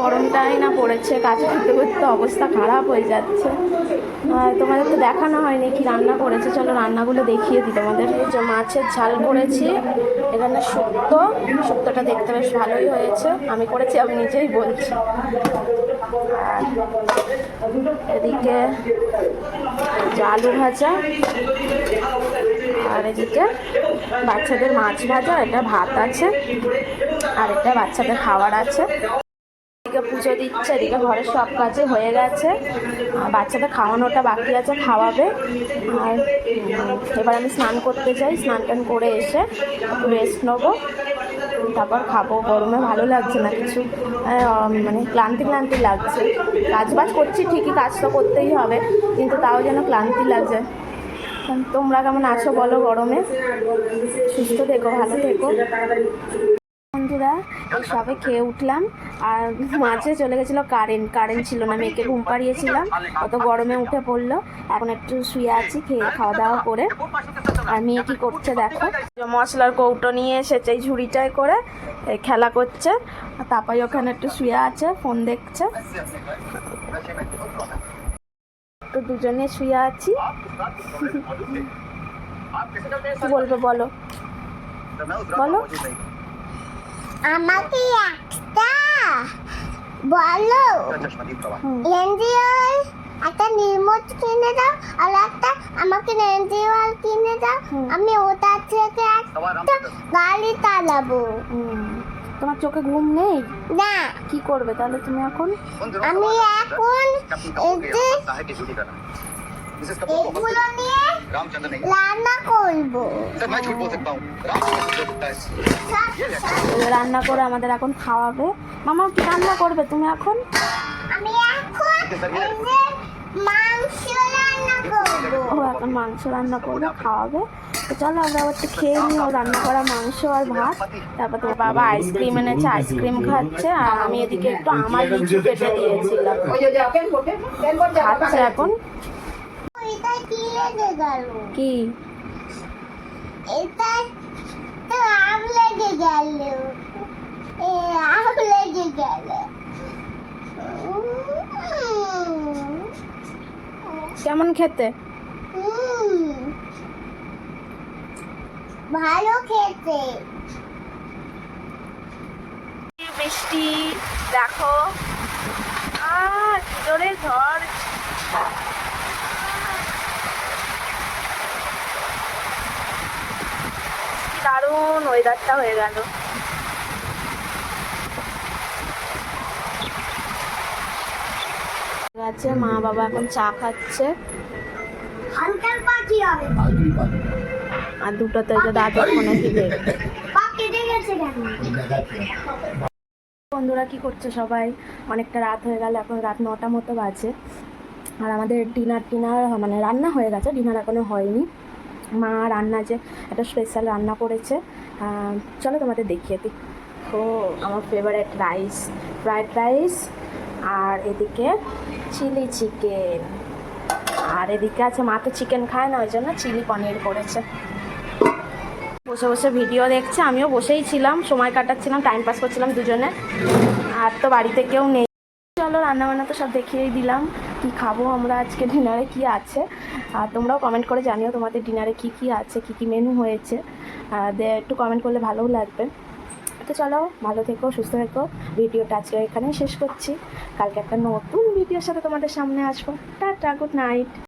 গরমটাই না পড়েছে, কাজ করতে করতে অবস্থা খারাপ হয়ে যাচ্ছে। তোমাদের তো দেখানো হয়নি কি রান্না করেছে, চলো রান্নাগুলো দেখিয়ে দিই তোমাদের। এই যে মাছের ঝাল করেছি, এখানে শুক্তোটা দেখতে বেশ ভালোই হয়েছে, আমি করেছি, আমি নিজেই বলছি। আর এদিকে আলু ভাজা, আর এদিকে বাচ্চাদের মাছ ভাজা, এটা ভাত আছে, আর এটা বাচ্চাদের খাবার আছে। এদিকে পুজো দিচ্ছে, এদিকে ঘরের সব কাজে হয়ে গেছে, বাচ্চাদের খাওয়ানোটা বাকি আছে, খাওয়াবে। আর এবার আমি স্নান করতে যাই, স্নান টান করে এসে রেস্ট নেবো, তারপর খাবো। গরমে ভালো লাগছে না কিছু, মানে ক্লান্তি লাগছে। কাজ করছি ঠিকই, কাজ তো করতেই হবে, কিন্তু তাও যেন ক্লান্তি লাগছে। তোমরা কেমন আছো বলো গরমে? সুস্থ থেকো, ভালো থেকো বন্ধুরা। এই সবে খেয়ে উঠলাম, আর মাঝে চলে গেছিলো কারেন্ট ছিল না, মেয়েকে ঘুম পাড়িয়েছিলাম, অত গরমে উঠে পড়লো। এখন একটু শুয়ে আছি খাওয়া দাওয়া করে। আর মেয়ে কী করছে দেখো, মশলার কৌটো নিয়ে এসেছে, এই ঝুড়িটায় করে খেলা করছে। তারপরে ওখানে একটু শুয়ে আছে, ফোন দেখছে। তো দুজনে শুয়ে আছি। কি বলবে বলো বলো। আমাকে একটা বলো, লেন্সিওয়াল একটা নির্মচ কিনে দাও, আর একটা আমাকে লেন্সিওয়াল কিনে দাও, আমি ওটা থেকে একটা গাড়ি চালাবো। তোমার চোখে ঘুম নেই? না। কি করবে তাহলে তুমি এখন? আমি এখন এগুলো নিয়ে রান্না করবো। রান্না করে আমাদের এখন খাওয়াবে। মামা কি রান্না করবে তুমি এখন? আমি এখন মাংস রান্না করবো। ও এখন মাংস রান্না করবে, খাওয়াবে। তো চলো আমরা একটু খেয়ে নিই ও রান্না করা মাংস আর ভাত। তারপর তোর বাবা আইসক্রিম এনেছে, আইসক্রিম খাচ্ছে, আর আমি এদিকে একটু আমার লিচু কেটে দিয়েছিলাম, খাচ্ছে এখন। এটা কি লেগে গেল? কি এটা তো আম লেগে গেল, আম লেগে গেল। কেমন খেতে? ভালো খেতে। বৃষ্টি দেখো, আর জোরে ঝড়। কি দারুণ ওয়েদারটা হয়ে গেল। আছে মা বাবা এখন চা খাচ্ছে, আর দুটোতে দাদু ফোনে কি দেখবে। বন্ধুরা কি করছে সবাই? অনেকটা রাত হয়ে গেল, এখন রাত 9টা মতো বাজে। আর আমাদের ডিনার মানে রান্না হয়ে গেছে, ডিনার এখনো হয়নি। মা রান্না যে একটা স্পেশাল রান্না করেছে, চলো তোমাদের দেখিয়ে দিই। ও আমার ফেভারিট রাইস, ফ্রায়েড রাইস, আর এদিকে চিলি চিকেন, আর এদিকে আছে মা তো চিকেন খায় না, ওই জন্য চিলি পনির করেছে। বসে বসে ভিডিও দেখছে, আমিও বসেই ছিলাম, সময় কাটাচ্ছিলাম, টাইম পাস করছিলাম দুজনে। আর তো বাড়িতে কেউ নেই। চলো রান্নাবান্না তো সব দেখিয়েই দিলাম, কি খাবো আমরা আজকে, ডিনারে কি আছে। আর তোমরাও কমেন্ট করে জানিও তোমাদের ডিনারে কি কি আছে, কি কি মেনু হয়েছে, একটু কমেন্ট করলে ভালোও লাগবে। তো চলো ভালো থেকো, সুস্থ থেকো। ভিডিওটা আজকে এখানেই শেষ করছি, কালকে একটা নতুন ভিডিওর সাথে তোমাদের সামনে আসবো। Tata, good night.